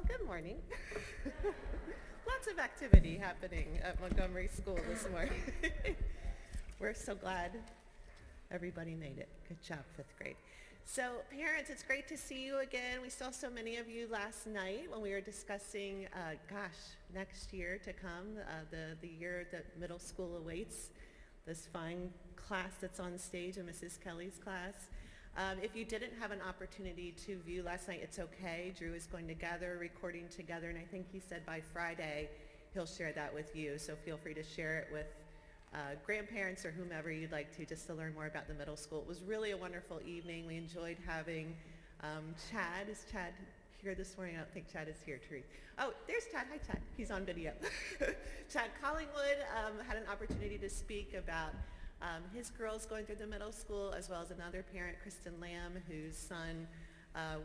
Well, good morning. Lots of activity happening at Montgomery School this morning. We're so glad everybody made it. Good job, fifth grade. So parents, it's great to see you again. We saw so many of you last night when we were discussing, next year to come, the year that middle school awaits, this fine class that's on stage in Mrs. Kelly's class. If you didn't have an opportunity to view last night, it's okay. Drew is going to gather a recording together, and I think he said by Friday he'll share that with you. So feel free to share it with grandparents or whomever you'd like to, just to learn more about the middle school. It was really a wonderful evening. We enjoyed having Chad. Is Chad here this morning? I don't think Chad is here, Therese. Oh, there's Chad. Hi, Chad. He's on video. Chad Collingwood had an opportunity to speak about his girls going through the middle school, as well as another parent, Kristen Lamb, whose son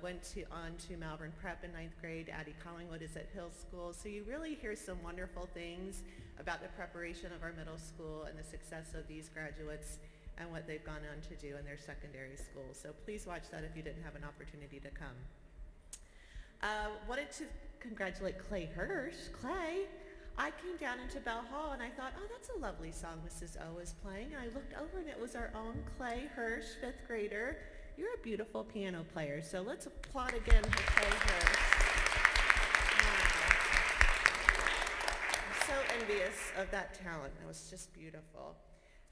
went on to Malvern Prep in ninth grade. Addie Collingwood is at Hill School. So you really hear some wonderful things about the preparation of our middle school and the success of these graduates and what they've gone on to do in their secondary schools. So please watch that if you didn't have an opportunity to come. Wanted to congratulate Clay Hirsch. Clay, I came down into Bell Hall and I thought, oh, that's a lovely song Mrs. O is playing. And I looked over and it was our own Clay Hirsch, fifth grader. You're a beautiful piano player, so let's applaud again for Clay Hirsch. Wow. I'm so envious of that talent. It was just beautiful.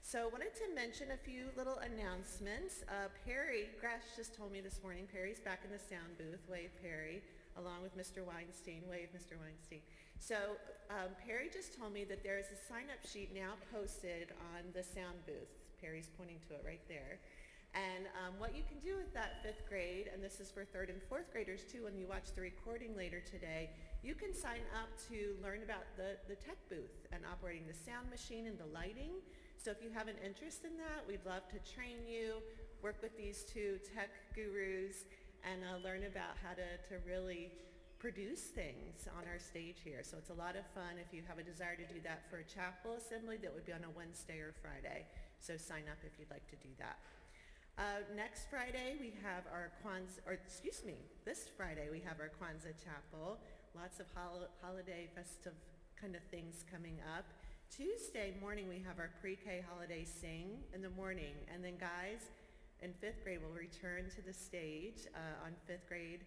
So I wanted to mention a few little announcements. Perry Grash just told me this morning, Perry's back in the sound booth. Wave, Perry, along with Mr. Weinstein. Wave, Mr. Weinstein. So Perry just told me that there is a sign-up sheet now posted on the sound booth. Perry's pointing to it right there. And what you can do with that fifth grade, and this is for third and fourth graders too, when you watch the recording later today, you can sign up to learn about the tech booth and operating the sound machine and the lighting. So if you have an interest in that, we'd love to train you, work with these two tech gurus, and learn about how to really produce things on our stage here. So it's a lot of fun. If you have a desire to do that for a chapel assembly, that would be on a Wednesday or Friday. So sign up if you'd like to do that. Next Friday we have our this Friday we have our Kwanzaa chapel. Lots of holiday festive kind of things coming up. Tuesday morning we have our pre-K holiday sing in the morning, and then guys in fifth grade will return to the stage on fifth grade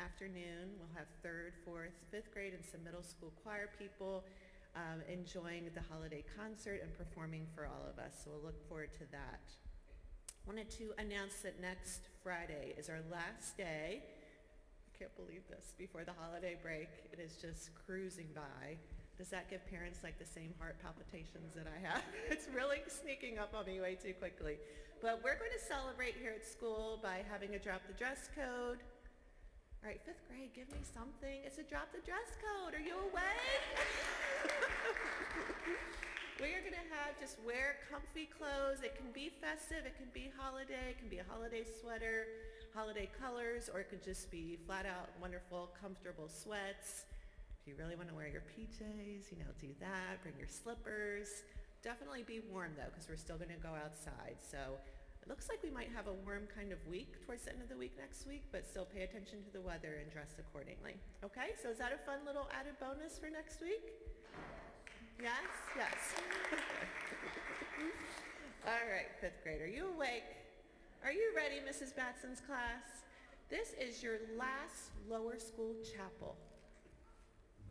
afternoon. We'll have third, fourth, fifth grade, and some middle school choir people enjoying the holiday concert and performing for all of us. So we'll look forward to that. Wanted to announce that next Friday is our last day. I can't believe this. Before the holiday break, it is just cruising by. Does that give parents like the same heart palpitations that I have? It's really sneaking up on me way too quickly. But we're going to celebrate here at school by having a drop the dress code. All right, fifth grade, give me something. It's a drop the dress code. Are you awake? We are going to have just wear comfy clothes. It can be festive, it can be holiday, it can be a holiday sweater, holiday colors, or it could just be flat out wonderful, comfortable sweats. If you really want to wear your PJs, do that. Bring your slippers. Definitely be warm though, because we're still going to go outside. So it looks like we might have a warm kind of week towards the end of the week next week, but still pay attention to the weather and dress accordingly. Okay, so is that a fun little added bonus for next week? Yes? Yes. All right, fifth grade, are you awake? Are you ready, Mrs. Batson's class? This is your last lower school chapel.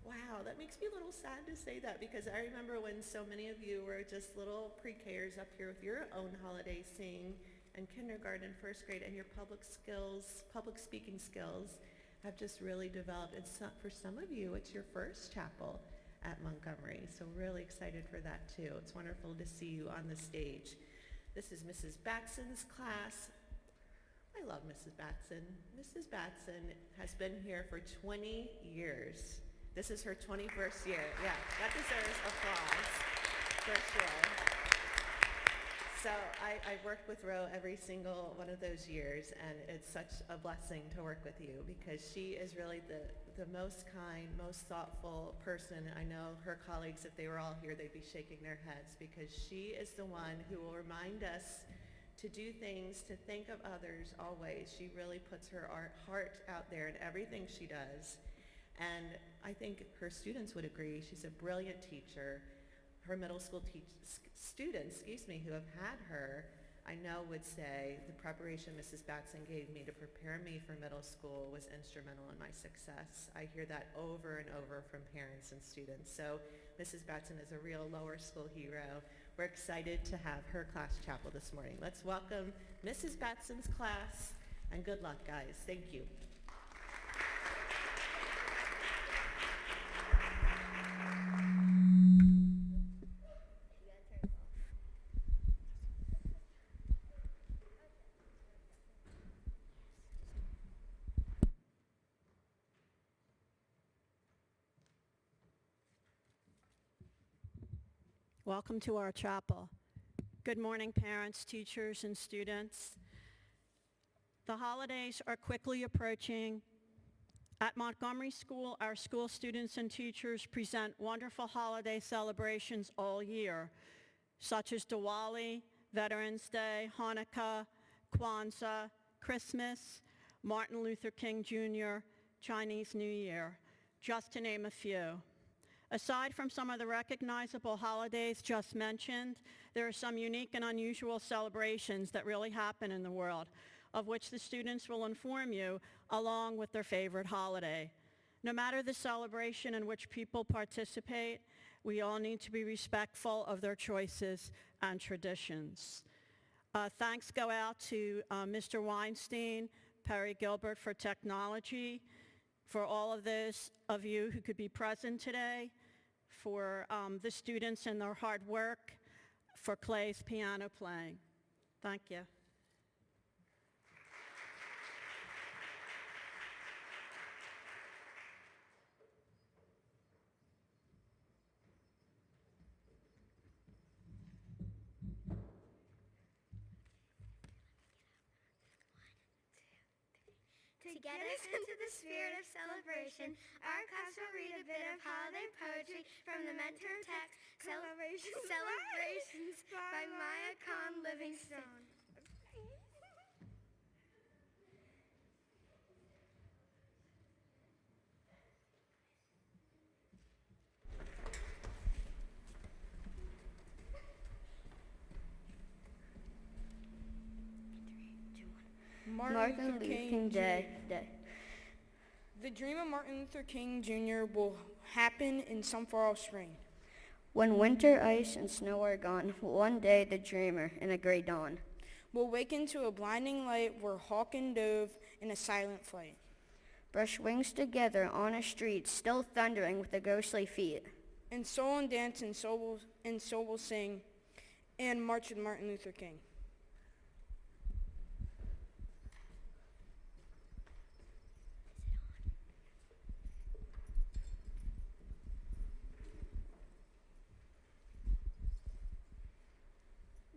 Wow, that makes me a little sad to say that, because I remember when so many of you were just little pre-Kers up here with your own holiday sing, and kindergarten, first grade, and your public speaking skills have just really developed. And for some of you, it's your first chapel at Montgomery. So really excited for that too. It's wonderful to see you on the stage. This is Mrs. Batson's class. I love Mrs. Batson. Mrs. Batson has been here for 20 years. This is her 21st year. Yeah, that deserves applause for sure. So I worked with Ro every single one of those years, and it's such a blessing to work with you, because she is really the most kind, most thoughtful person. I know her colleagues, if they were all here, they'd be shaking their heads, because she is the one who will remind us to do things, to think of others always. She really puts her heart out there in everything she does. And I think her students would agree. She's a brilliant teacher. Her middle school students, who have had her, I know would say the preparation Mrs. Batson gave me to prepare me for middle school was instrumental in my success. I hear that over and over from parents and students. So Mrs. Batson is a real lower school hero. We're excited to have her class chapel this morning. Let's welcome Mrs. Batson's class, and good luck, guys. Thank you. Welcome to our chapel. Good morning, parents, teachers, and students. The holidays are quickly approaching. At Montgomery School, our school students and teachers present wonderful holiday celebrations all year, such as Diwali, Veterans Day, Hanukkah, Kwanzaa, Christmas, Martin Luther King Jr., Chinese New Year, just to name a few. Aside from some of the recognizable holidays just mentioned, there are some unique and unusual celebrations that really happen in the world, of which the students will inform you along with their favorite holiday. No matter the celebration in which people participate, we all need to be respectful of their choices and traditions. Thanks go out to Mr. Weinstein, Perry Gilbert for technology, for all of those of you who could be present today, for the students and their hard work, for Clay's piano playing. Thank you. To get us into the spirit of celebration, our class will read a bit of holiday poetry from the mentor text, Celebrations by Maya Khan Livingstone. Martin Luther King Day. The dream of Martin Luther King Jr. will happen in some far-off spring. When winter, ice, and snow are gone, one day the dreamer, in a gray dawn, will waken to a blinding light where hawk and dove in a silent flight. Brush wings together on a street, still thundering with the ghostly feet. And soul and dance and soul will sing, and march with Martin Luther King.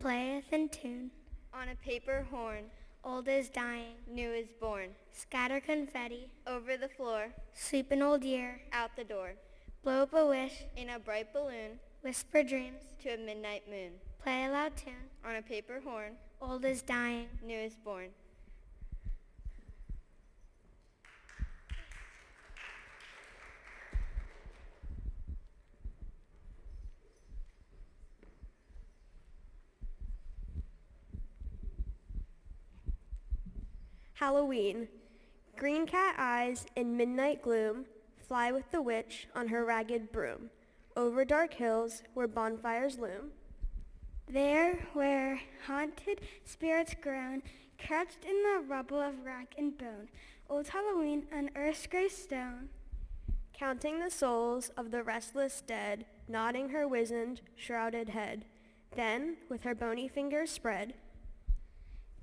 Playeth in tune, On a paper horn, old is dying, new is born. scatter confetti, Over the floor, sleep an old year, out the door. blow up a wish, In a bright balloon, whisper dreams, to a midnight moon. play a loud tune, On a paper horn, old is dying. new is born. Halloween. Green cat eyes in midnight gloom fly with the witch on her ragged broom over dark hills where bonfires loom. There where haunted spirits groan, crouched in the rubble of rack and bone, old Halloween on earth's gray stone. Counting the souls of the restless dead, nodding her wizened, shrouded head. Then, with her bony fingers spread,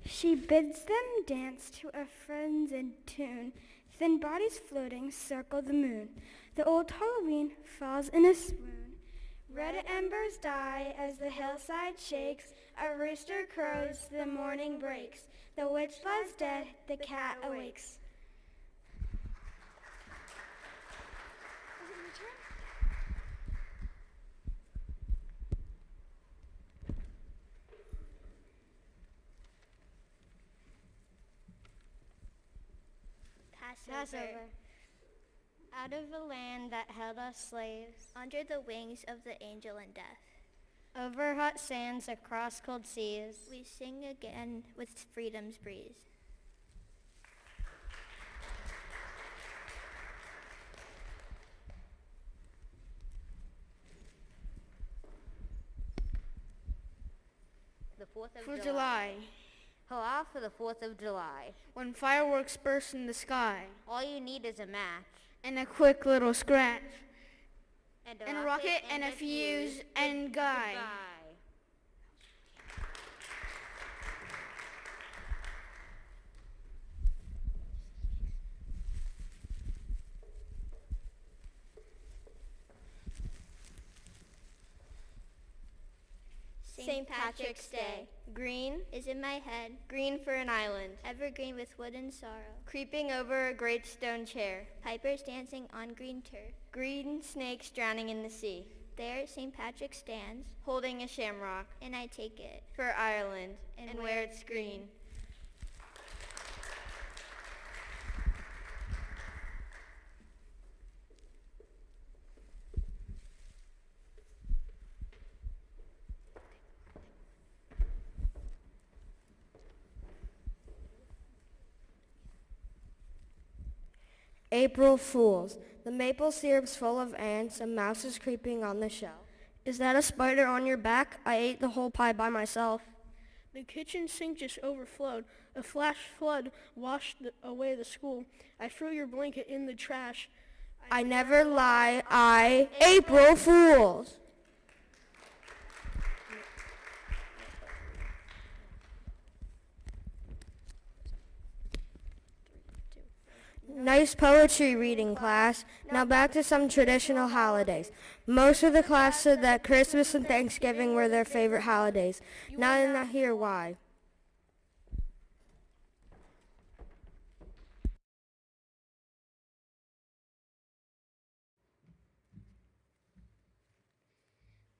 She bids them dance to a frenzied tune. Thin bodies floating circle the moon. The old Halloween falls in a swoon. Red embers die as the hillside shakes. A rooster crows, the morning breaks. The witch lies dead, the cat awakes. Passover. out of a land that held us slaves, under the wings of the angel in death. over hot sands, across cold seas. We sing again with freedom's breeze. The 4th of For July, Hurrah for the 4th of July. when fireworks burst in the sky, All you need is a match. and a quick little scratch, And and a rocket, and a fuse, and guy. Goodbye. St. Patrick's Day Green is in my head, Green for an island. evergreen with wooden sorrow. Creeping over a great stone chair. Pipers dancing on green turf. Green snakes drowning in the sea. There St. Patrick stands, Holding a shamrock. and I take it. For Ireland. And And where where it's it's green. April Fools. The maple syrup's full of ants, a mouse is creeping on the shelf. Is that a spider on your back? I ate the whole pie by myself. The kitchen sink just overflowed. A flash flood washed away the school. I threw your blanket in the trash. I never lie, April Fools. Nice poetry reading, class. Now back to some traditional holidays. Most of the class said that Christmas and Thanksgiving were their favorite holidays. Now I not hear why.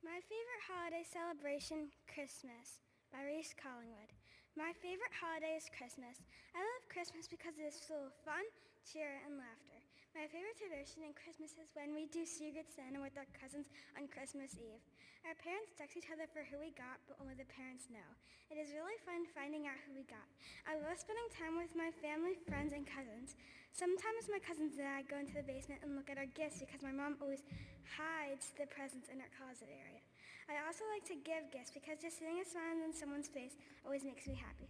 My favorite holiday celebration, Christmas, by Reese Collingwood. My favorite holiday is Christmas. I love Christmas because it is full of fun, cheer, and laughter. My favorite tradition in Christmas is when we do Secret Santa with our cousins on Christmas Eve. Our parents text each other for who we got, but only the parents know. It is really fun finding out who we got. I love spending time with my family, friends, and cousins. Sometimes my cousins and I go into the basement and look at our gifts because my mom always hides the presents in our closet area. I also like to give gifts because just seeing a smile on someone's face always makes me happy.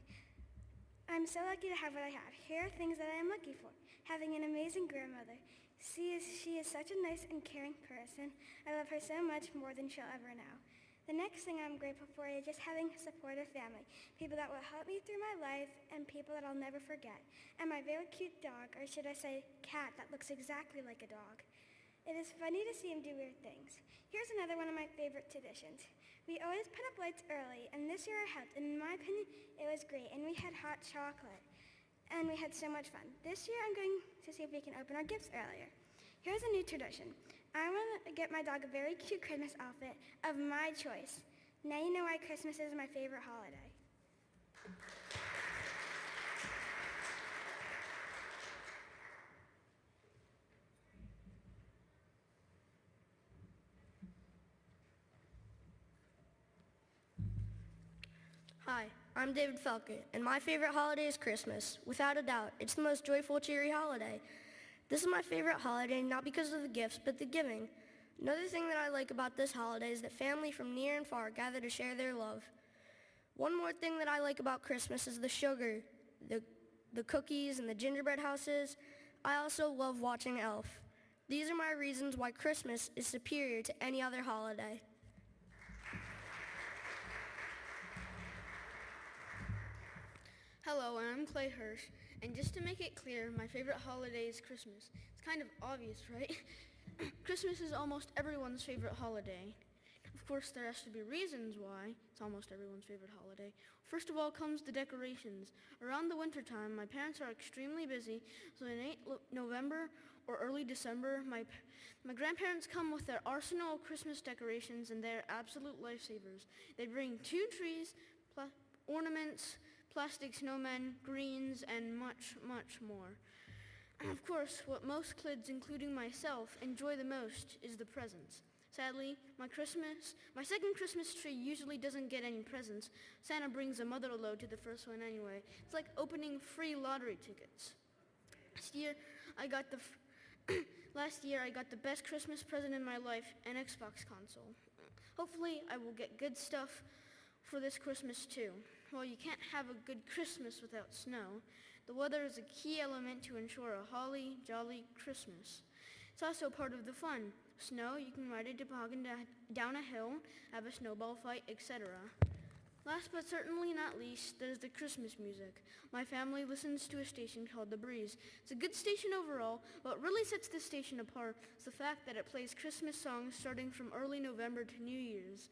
I'm so lucky to have what I have. Here are things that I am lucky for. Having an amazing grandmother. She is such a nice and caring person. I love her so much, more than she'll ever know. The next thing I'm grateful for is just having a supportive family. People that will help me through my life and people that I'll never forget. And my very cute dog, or should I say cat, that looks exactly like a dog. It is funny to see him do weird things. Here's another one of my favorite traditions. We always put up lights early, and this year I helped. And in my opinion, it was great, and we had hot chocolate. And we had so much fun. This year I'm going to see if we can open our gifts earlier. Here's a new tradition. I want to get my dog a very cute Christmas outfit of my choice. Now you know why Christmas is my favorite holiday. Hi, I'm David Felke, and my favorite holiday is Christmas. Without a doubt, it's the most joyful, cheery holiday. This is my favorite holiday, not because of the gifts, but the giving. Another thing that I like about this holiday is that family from near and far gather to share their love. One more thing that I like about Christmas is the sugar, the cookies, and the gingerbread houses. I also love watching Elf. These are my reasons why Christmas is superior to any other holiday. Hello, I'm Clay Hirsch, and just to make it clear, my favorite holiday is Christmas. It's kind of obvious, right? Christmas is almost everyone's favorite holiday. Of course, there has to be reasons why it's almost everyone's favorite holiday. First of all comes the decorations. Around the wintertime, my parents are extremely busy, so in late November or early December, my grandparents come with their arsenal of Christmas decorations, and they're absolute lifesavers. They bring 2 trees, ornaments, plastic snowmen, greens, and much, much more. Of course, what most kids, including myself, enjoy the most is the presents. Sadly, my second Christmas tree usually doesn't get any presents. Santa brings a mother load to the first one anyway. It's like opening free lottery tickets. Last year, I got the best Christmas present in my life, an Xbox console. Hopefully, I will get good stuff for this Christmas too. Well, you can't have a good Christmas without snow. The weather is a key element to ensure a holly jolly Christmas. It's also part of the fun. Snow, you can ride a toboggan down a hill, have a snowball fight, etc. Last but certainly not least, there's the Christmas music. My family listens to a station called The Breeze. It's a good station overall. What really sets this station apart is the fact that it plays Christmas songs starting from early November to New Year's.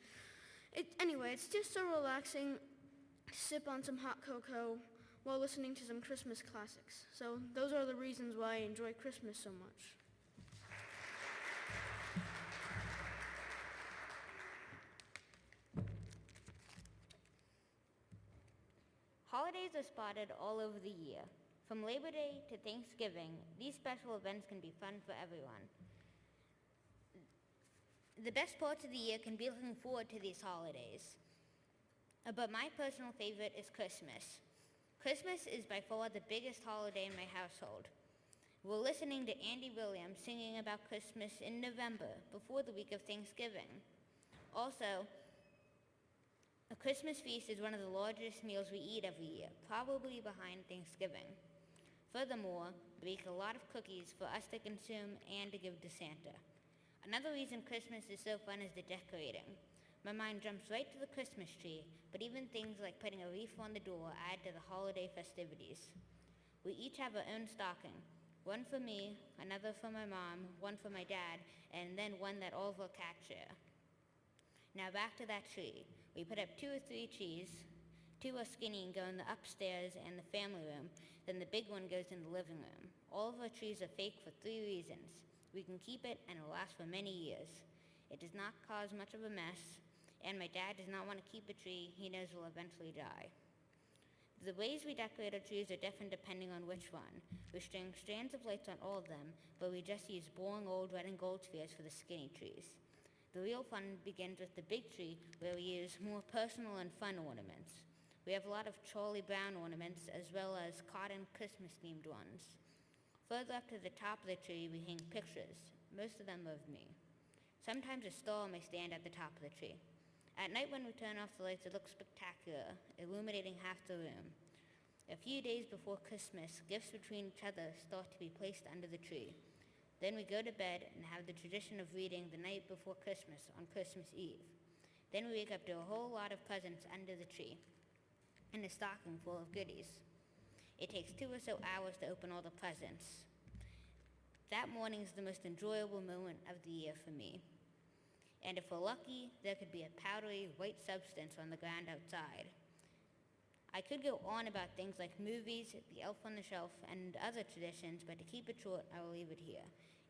Anyway, it's just so relaxing to sip on some hot cocoa while listening to some Christmas classics. So those are the reasons why I enjoy Christmas so much. Holidays are spotted all over the year. From Labor Day to Thanksgiving, these special events can be fun for everyone. The best parts of the year can be looking forward to these holidays. But my personal favorite is Christmas. Christmas is by far the biggest holiday in my household. We're listening to Andy Williams singing about Christmas in November, before the week of Thanksgiving. Also, a Christmas feast is one of the largest meals we eat every year, probably behind Thanksgiving. Furthermore, we bake a lot of cookies for us to consume and to give to Santa. Another reason Christmas is so fun is the decorating. My mind jumps right to the Christmas tree, but even things like putting a wreath on the door add to the holiday festivities. We each have our own stocking, one for me, another for my mom, one for my dad, and then one that all of our cats share. Now back to that tree. We put up 2 or 3 trees. 2 are skinny and go in the upstairs and the family room. Then the big one goes in the living room. All of our trees are fake for 3 reasons. We can keep it and it will last for many years. It does not cause much of a mess, and my dad does not want to keep a tree he knows will eventually die. The ways we decorate our trees are different depending on which one. We string strands of lights on all of them, but we just use boring old red and gold spheres for the skinny trees. The real fun begins with the big tree, where we use more personal and fun ornaments. We have a lot of Charlie Brown ornaments, as well as cotton Christmas-themed ones. Further up to the top of the tree, we hang pictures, most of them of me. Sometimes a star may stand at the top of the tree. At night when we turn off the lights, it looks spectacular, illuminating half the room. A few days before Christmas, gifts between each other start to be placed under the tree. Then we go to bed and have the tradition of reading the night before Christmas on Christmas Eve. Then we wake up to a whole lot of presents under the tree and a stocking full of goodies. It takes 2 or so hours to open all the presents. That morning is the most enjoyable moment of the year for me. And if we're lucky, there could be a powdery white substance on the ground outside. I could go on about things like movies, the elf on the shelf, and other traditions, but to keep it short, I will leave it here.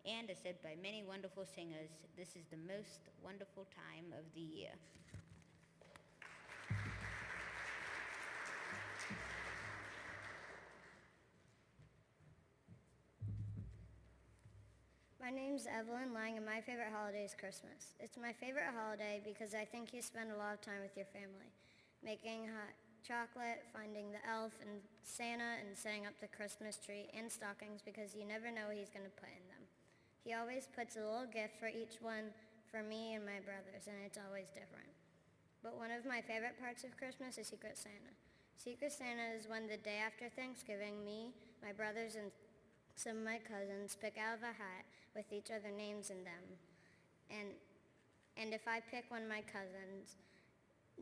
And as said by many wonderful singers, this is the most wonderful time of the year. My name's Evelyn Lang, and my favorite holiday is Christmas. It's my favorite holiday because I think you spend a lot of time with your family, making hot chocolate, finding the elf and Santa, and setting up the Christmas tree and stockings because you never know what he's going to put in them. He always puts a little gift for each one for me and my brothers, and it's always different. But one of my favorite parts of Christmas is Secret Santa. Secret Santa is when the day after Thanksgiving, me, my brothers, and some of my cousins pick out of a hat with each other names in them. And if I pick one of my cousins'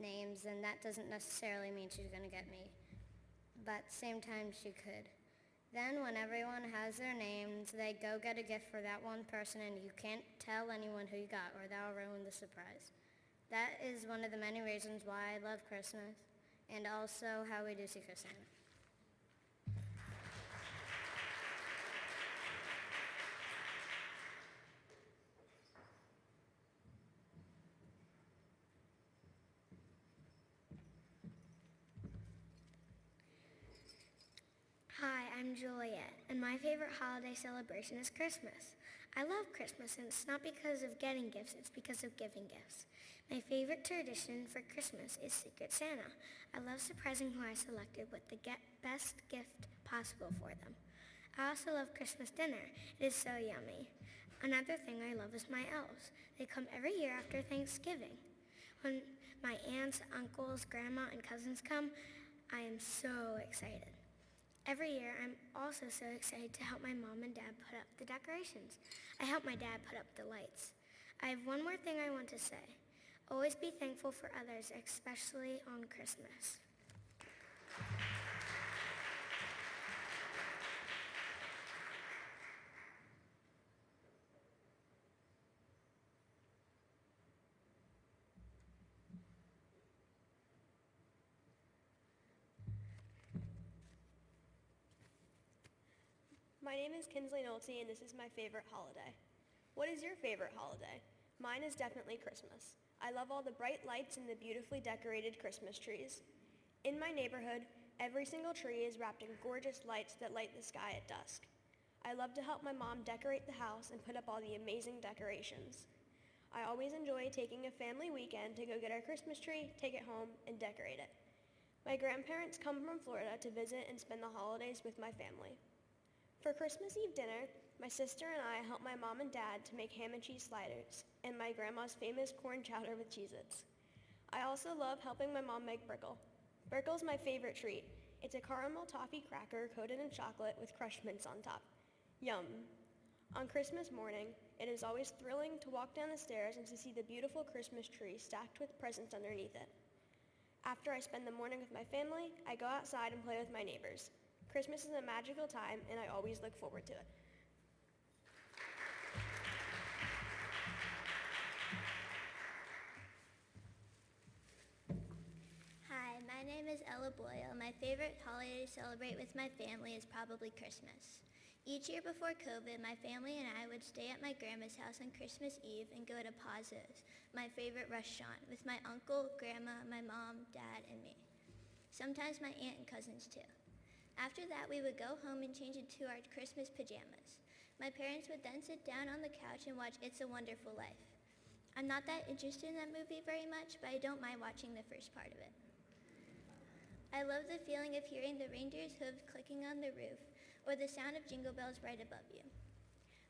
names, then that doesn't necessarily mean she's going to get me. But at the same time, she could. Then when everyone has their names, they go get a gift for that one person, and you can't tell anyone who you got, or that'll ruin the surprise. That is one of the many reasons why I love Christmas, and also how we do Secret Santa. Hi, I'm Juliet, and my favorite holiday celebration is Christmas. I love Christmas, and it's not because of getting gifts, it's because of giving gifts. My favorite tradition for Christmas is Secret Santa. I love surprising who I selected with the best gift possible for them. I also love Christmas dinner. It is so yummy. Another thing I love is my elves. They come every year after Thanksgiving. When my aunts, uncles, grandma, and cousins come, I am so excited. Every year, I'm also so excited to help my mom and dad put up the decorations. I help my dad put up the lights. I have one more thing I want to say. Always be thankful for others, especially on Christmas. My name is Kinsley Nolte, and this is my favorite holiday. What is your favorite holiday? Mine is definitely Christmas. I love all the bright lights and the beautifully decorated Christmas trees. In my neighborhood, every single tree is wrapped in gorgeous lights that light the sky at dusk. I love to help my mom decorate the house and put up all the amazing decorations. I always enjoy taking a family weekend to go get our Christmas tree, take it home, and decorate it. My grandparents come from Florida to visit and spend the holidays with my family. For Christmas Eve dinner, my sister and I help my mom and dad to make ham and cheese sliders and my grandma's famous corn chowder with Cheez-Its. I also love helping my mom make Brickle. Brickle's my favorite treat. It's a caramel toffee cracker coated in chocolate with crushed mints on top. Yum. On Christmas morning, it is always thrilling to walk down the stairs and to see the beautiful Christmas tree stacked with presents underneath it. After I spend the morning with my family, I go outside and play with my neighbors. Christmas is a magical time, and I always look forward to it. Hi, my name is Ella Boyle. My favorite holiday to celebrate with my family is probably Christmas. Each year before COVID, my family and I would stay at my grandma's house on Christmas Eve and go to Pazo's, my favorite restaurant, with my uncle, grandma, my mom, dad, and me. Sometimes my aunt and cousins too. After that, we would go home and change into our Christmas pajamas. My parents would then sit down on the couch and watch It's a Wonderful Life. I'm not that interested in that movie very much, but I don't mind watching the first part of it. I love the feeling of hearing the reindeer's hooves clicking on the roof or the sound of jingle bells right above you.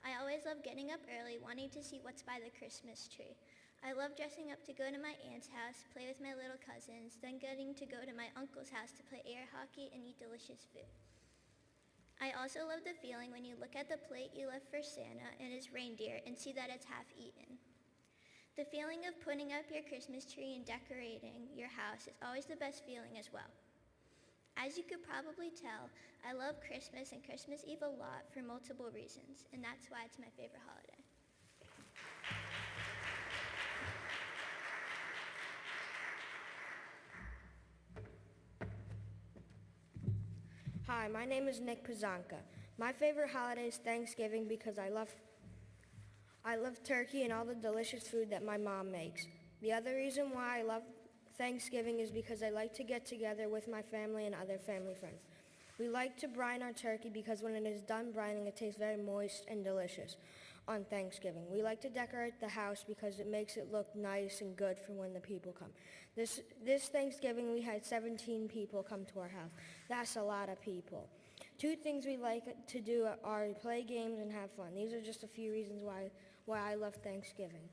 I always love getting up early, wanting to see what's by the Christmas tree. I love dressing up to go to my aunt's house, play with my little cousins, then getting to go to my uncle's house to play air hockey and eat delicious food. I also love the feeling when you look at the plate you left for Santa and his reindeer and see that it's half eaten. The feeling of putting up your Christmas tree and decorating your house is always the best feeling as well. As you could probably tell, I love Christmas and Christmas Eve a lot for multiple reasons, and that's why it's my favorite holiday. Hi, my name is Nick Pazanka. My favorite holiday is Thanksgiving because I love turkey and all the delicious food that my mom makes. The other reason why I love Thanksgiving is because I like to get together with my family and other family friends. We like to brine our turkey because when it is done brining, it tastes very moist and delicious on Thanksgiving. We like to decorate the house because it makes it look nice and good for when the people come. This Thanksgiving, we had 17 people come to our house. That's a lot of people. Two things we like to do are play games and have fun. These are just a few reasons why I love Thanksgiving.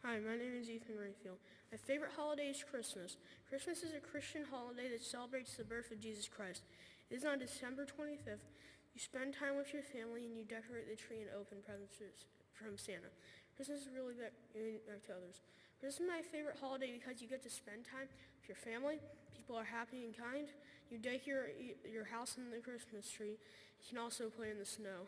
Hi, my name is Ethan Rayfield. My favorite holiday is Christmas. Christmas is a Christian holiday that celebrates the birth of Jesus Christ. It is on December 25th. You spend time with your family and you decorate the tree and open presents from Santa. Christmas is really back to others. This is my favorite holiday because you get to spend time with your family. People are happy and kind. You decorate your house and the Christmas tree. You can also play in the snow.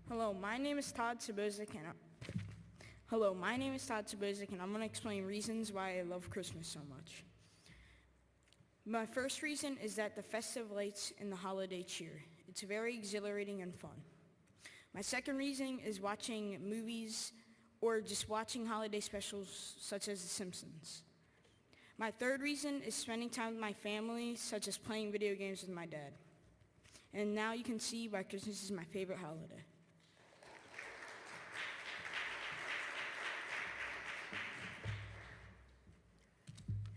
Hello, my name is Todd Sabozic, and I'm going to explain reasons why I love Christmas so much. My first reason is that the festive lights and the holiday cheer. It's very exhilarating and fun. My second reason is watching movies or just watching holiday specials such as The Simpsons. My third reason is spending time with my family, such as playing video games with my dad. And now you can see why Christmas is my favorite holiday.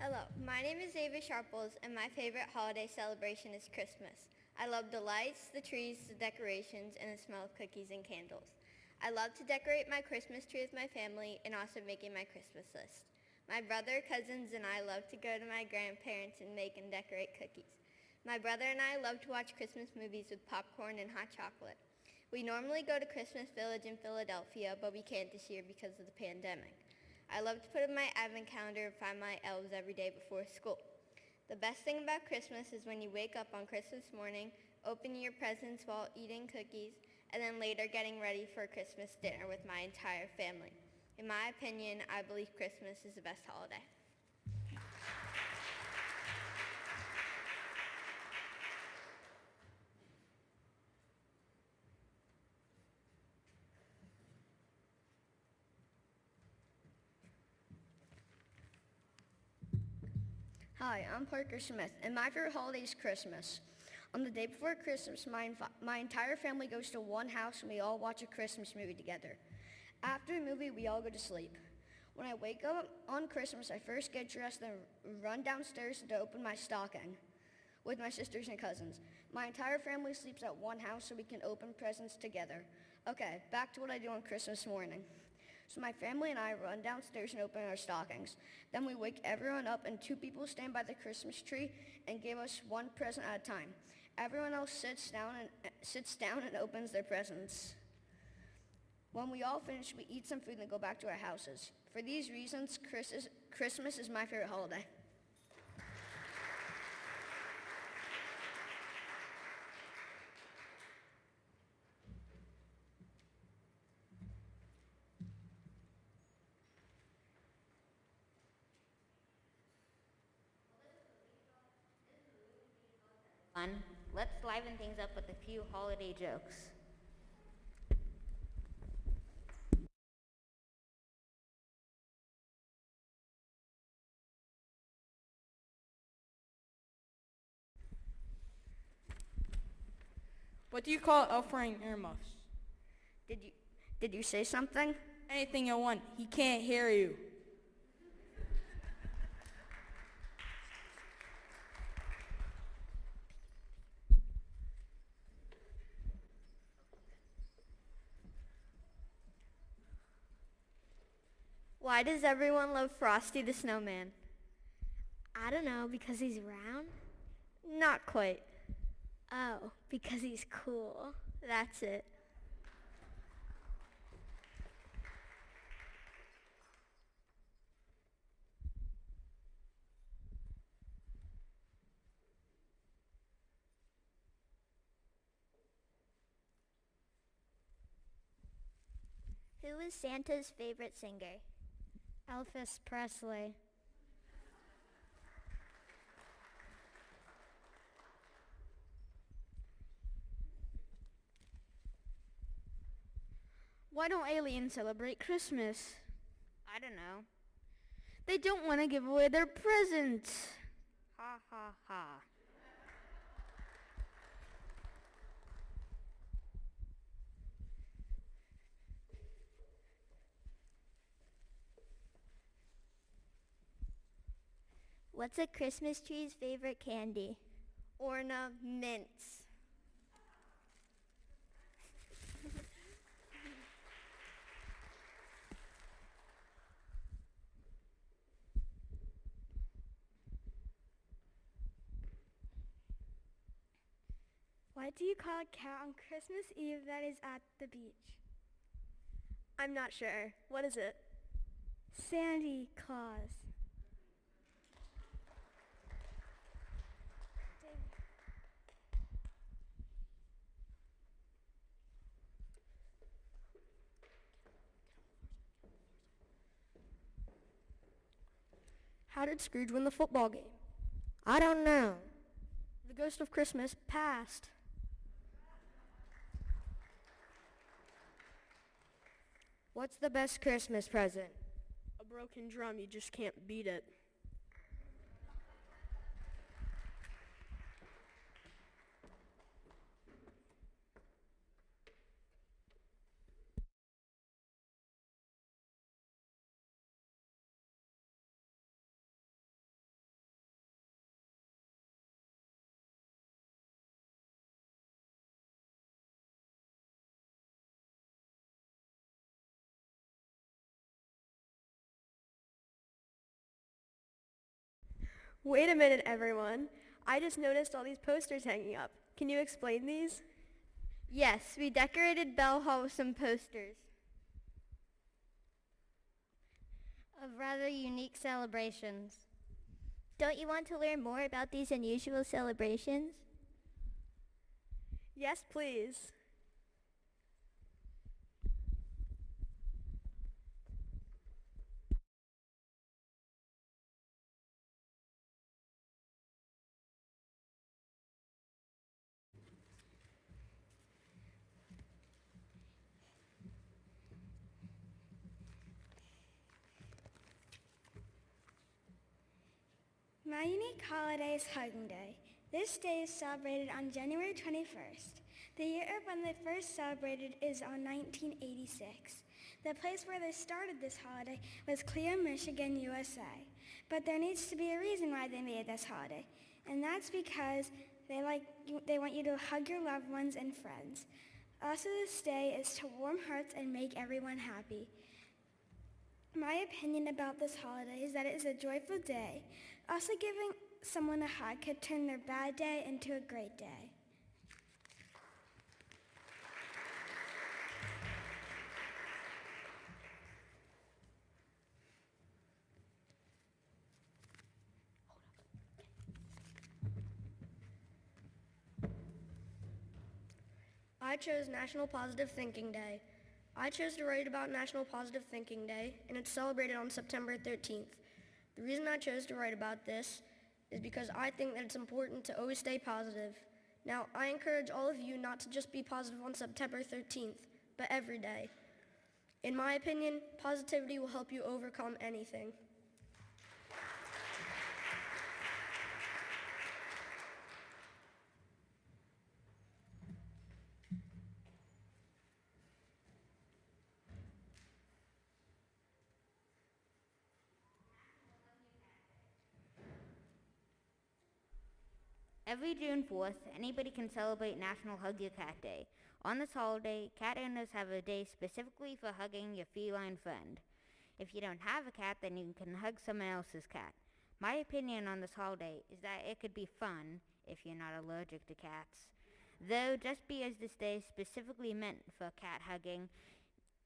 Hello, my name is Ava Sharples, and my favorite holiday celebration is Christmas. I love the lights, the trees, the decorations, and the smell of cookies and candles. I love to decorate my Christmas tree with my family and also making my Christmas list. My brother, cousins, and I love to go to my grandparents and make and decorate cookies. My brother and I love to watch Christmas movies with popcorn and hot chocolate. We normally go to Christmas Village in Philadelphia, but we can't this year because of the pandemic. I love to put in my advent calendar and find my elves every day before school. The best thing about Christmas is when you wake up on Christmas morning, opening your presents while eating cookies, and then later getting ready for Christmas dinner with my entire family. In my opinion, I believe Christmas is the best holiday. Hi, I'm Parker Smith, and my favorite holiday is Christmas. On the day before Christmas, my entire family goes to one house and we all watch a Christmas movie together. After the movie, we all go to sleep. When I wake up on Christmas, I first get dressed and run downstairs to open my stocking with my sisters and cousins. My entire family sleeps at one house so we can open presents together. Okay, back to what I do on Christmas morning. So my family and I run downstairs and open our stockings. Then we wake everyone up and 2 people stand by the Christmas tree and give us one present at a time. Everyone else sits down and opens their presents. When we all finish, we eat some food and go back to our houses. For these reasons, Christmas is my favorite holiday. Fun. Let's liven things up with a few holiday jokes. What do you call elf wearing earmuffs? Did you say something? Anything you want. He can't hear you. Why does everyone love Frosty the Snowman? I don't know, because he's round? Not quite. Oh, because he's cool. That's it. Who is Santa's favorite singer? Elvis Presley. Why don't aliens celebrate Christmas? I don't know. They don't want to give away their presents. Ha ha ha. What's a Christmas tree's favorite candy? Ornaments. What do you call a cat on Christmas Eve that is at the beach? I'm not sure. What is it? Sandy Claus. How did Scrooge win the football game? I don't know. The ghost of Christmas passed. What's the best Christmas present? A broken drum, you just can't beat it. Wait a minute, everyone. I just noticed all these posters hanging up. Can you explain these? Yes, we decorated Bell Hall with some posters. Of rather unique celebrations. Don't you want to learn more about these unusual celebrations? Yes, please. My unique holiday is Hugging Day. This day is celebrated on January 21st. The year when they first celebrated is on 1986. The place where they started this holiday was Cleo, Michigan, USA. But there needs to be a reason why they made this holiday, and that's because they want you to hug your loved ones and friends. Also, this day is to warm hearts and make everyone happy. My opinion about this holiday is that it is a joyful day. Also, giving someone a hug could turn their bad day into a great day. I chose National Positive Thinking Day. I chose to write about National Positive Thinking Day, and it's celebrated on September 13th. The reason I chose to write about this is because I think that it's important to always stay positive. Now, I encourage all of you not to just be positive on September 13th, but every day. In my opinion, positivity will help you overcome anything. Every June 4th, anybody can celebrate National Hug Your Cat Day. On this holiday, cat owners have a day specifically for hugging your feline friend. If you don't have a cat, then you can hug someone else's cat. My opinion on this holiday is that it could be fun if you're not allergic to cats. Though, just because this day is specifically meant for cat hugging,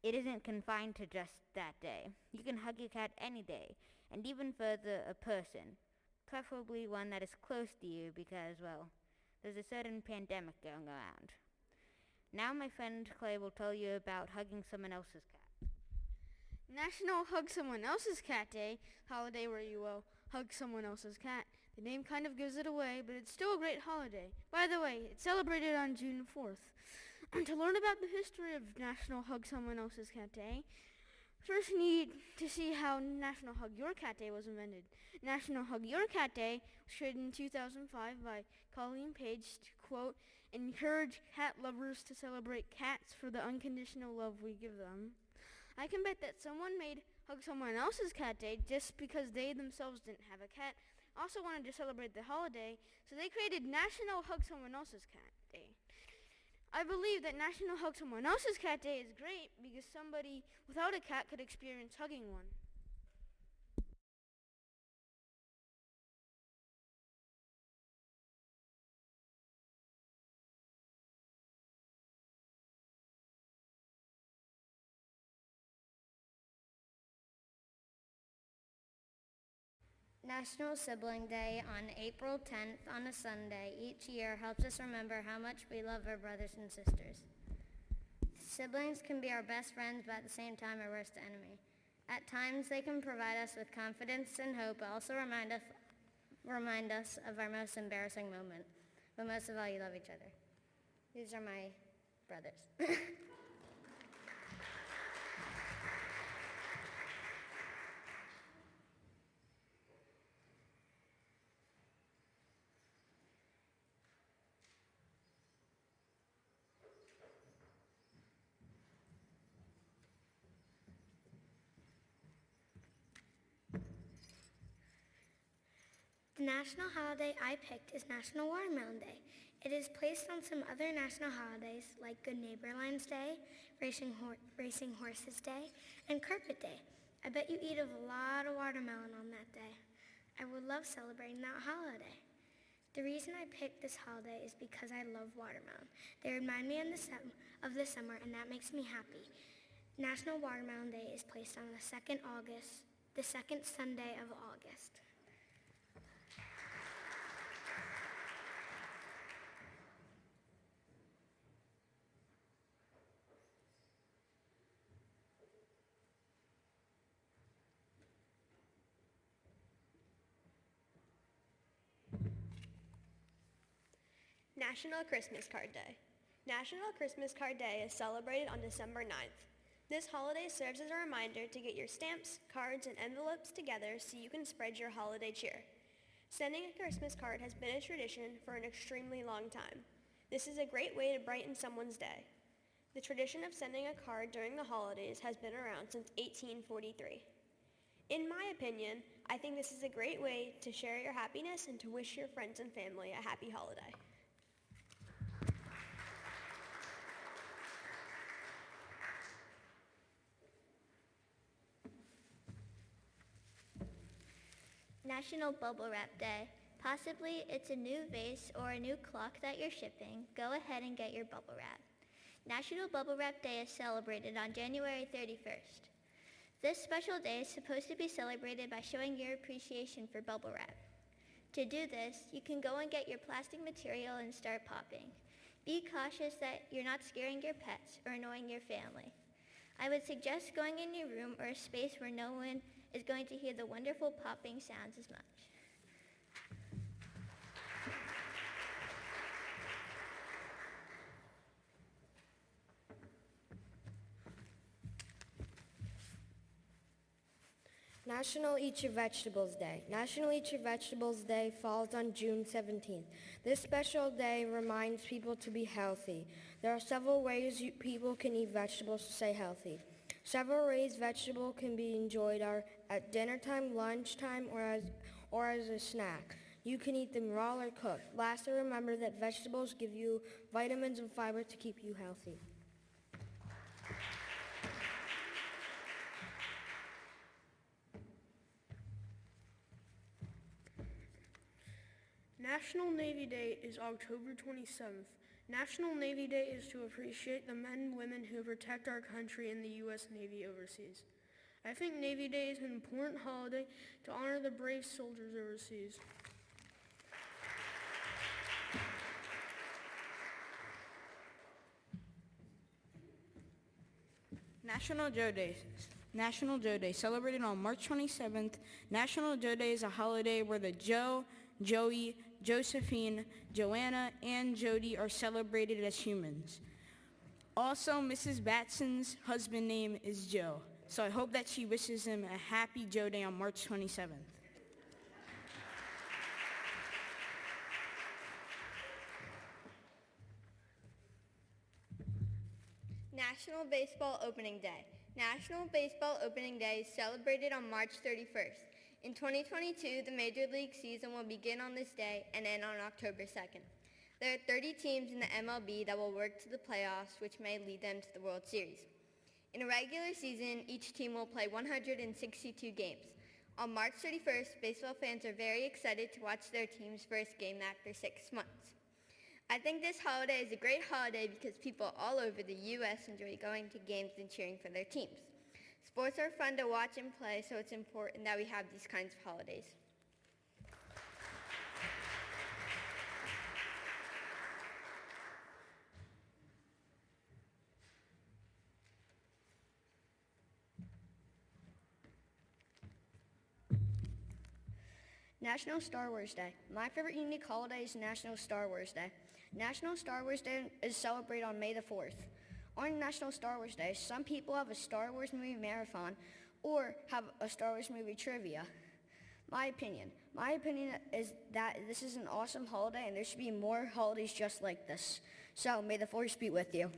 it isn't confined to just that day. You can hug your cat any day, and even further, a person. Preferably one that is close to you because, well, there's a certain pandemic going around. Now my friend Clay will tell you about hugging someone else's cat. National Hug Someone Else's Cat Day, holiday where you will hug someone else's cat. The name kind of gives it away, but it's still a great holiday. By the way, it's celebrated on June 4th. To learn about the history of National Hug Someone Else's Cat Day, first you need to see how National Hug Your Cat Day was invented. National Hug Your Cat Day was created in 2005 by Colleen Page to, quote, encourage cat lovers to celebrate cats for the unconditional love we give them. I can bet that someone made Hug Someone Else's Cat Day just because they themselves didn't have a cat, also wanted to celebrate the holiday, so they created National Hug Someone Else's Cat Day. I believe that National Hug Someone Else's Cat Day is great because somebody without a cat could experience hugging one. National Sibling Day on April 10th on a Sunday each year helps us remember how much we love our brothers and sisters. Siblings can be our best friends, but at the same time our worst enemy. At times they can provide us with confidence and hope, but also remind us remind us of our most embarrassing moment. But most of all, you love each other. These are my brothers. The national holiday I picked is National Watermelon Day. It is placed on some other national holidays like Good Neighbor Lines Day, Racing Horses Day, and Carpet Day. I bet you eat a lot of watermelon on that day. I would love celebrating that holiday. The reason I picked this holiday is because I love watermelon. They remind me of the summer, and that makes me happy. National Watermelon Day is placed on the second Sunday of August. National Christmas Card Day. National Christmas Card Day is celebrated on December 9th. This holiday serves as a reminder to get your stamps, cards, and envelopes together so you can spread your holiday cheer. Sending a Christmas card has been a tradition for an extremely long time. This is a great way to brighten someone's day. The tradition of sending a card during the holidays has been around since 1843. In my opinion, I think this is a great way to share your happiness and to wish your friends and family a happy holiday. National Bubble Wrap Day. Possibly it's a new vase or a new clock that you're shipping. Go ahead and get your bubble wrap. National Bubble Wrap Day is celebrated on January 31st. This special day is supposed to be celebrated by showing your appreciation for bubble wrap. To do this, you can go and get your plastic material and start popping. Be cautious that you're not scaring your pets or annoying your family. I would suggest going in your room or a space where no one is going to hear the wonderful popping sounds as much. National Eat Your Vegetables Day. National Eat Your Vegetables Day falls on June 17th. This special day reminds people to be healthy. There are several ways people can eat vegetables to stay healthy. Several ways vegetables can be enjoyed are at dinner time, lunchtime, or as a snack. You can eat them raw or cooked. Lastly, remember that vegetables give you vitamins and fiber to keep you healthy. National Navy Day is October 27th. National Navy Day is to appreciate the men and women who protect our country in the U.S. Navy overseas. I think Navy Day is an important holiday to honor the brave soldiers overseas. National Joe Day. National Joe Day, celebrated on March 27th. National Joe Day is a holiday where the Joe, Joey, Josephine, Joanna, and Jody are celebrated as humans. Also, Mrs. Batson's husband name is Joe, so I hope that she wishes him a happy Joe Day on March 27th. National Baseball Opening Day. National Baseball Opening Day is celebrated on March 31st. In 2022, the Major League season will begin on this day and end on October 2nd. There are 30 teams in the MLB that will work to the playoffs, which may lead them to the World Series. In a regular season, each team will play 162 games. On March 31st, baseball fans are very excited to watch their team's first game after 6 months. I think this holiday is a great holiday because people all over the U.S. enjoy going to games and cheering for their teams. Sports are fun to watch and play, so it's important that we have these kinds of holidays. National Star Wars Day. My favorite unique holiday is National Star Wars Day. National Star Wars Day is celebrated on May the 4th. On National Star Wars Day, some people have a Star Wars movie marathon or have a Star Wars movie trivia. My opinion is that this is an awesome holiday and there should be more holidays just like this. So may the force be with you.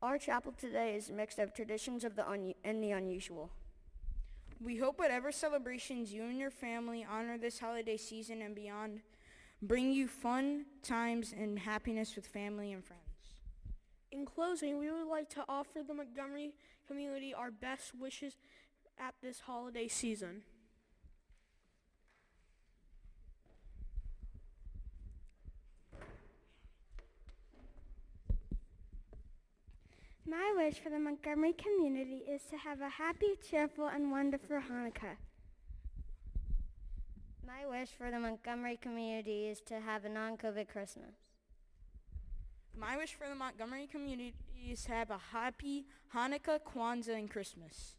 Our chapel today is a mix of traditions of and the unusual. We hope whatever celebrations you and your family honor this holiday season and beyond bring you fun times and happiness with family and friends. In closing, we would like to offer the Montgomery community our best wishes at this holiday season. My wish for the Montgomery community is to have a happy, cheerful, and wonderful Hanukkah. My wish for the Montgomery community is to have a non-COVID Christmas. My wish for the Montgomery community is to have a happy Hanukkah, Kwanzaa, and Christmas.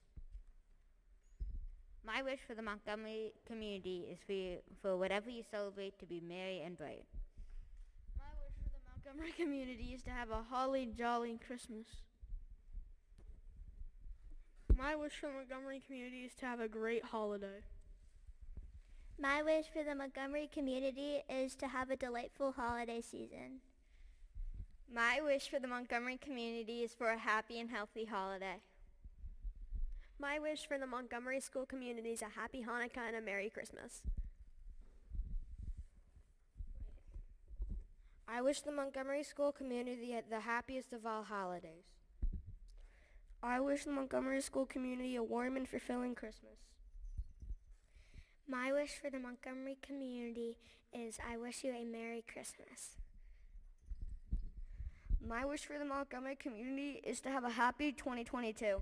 My wish for the Montgomery community is for whatever you celebrate to be merry and bright. My wish for the Montgomery community is to have a holly jolly Christmas. My wish for the Montgomery community is to have a great holiday. My wish for the Montgomery community is to have a delightful holiday season. My wish for the Montgomery community is for a happy and healthy holiday. My wish for the Montgomery school community is a happy Hanukkah and a Merry Christmas. I wish the Montgomery school community had the happiest of all holidays. I wish the Montgomery school community a warm and fulfilling Christmas. My wish for the Montgomery community is I wish you a Merry Christmas. My wish for the Montgomery community is to have a happy 2022.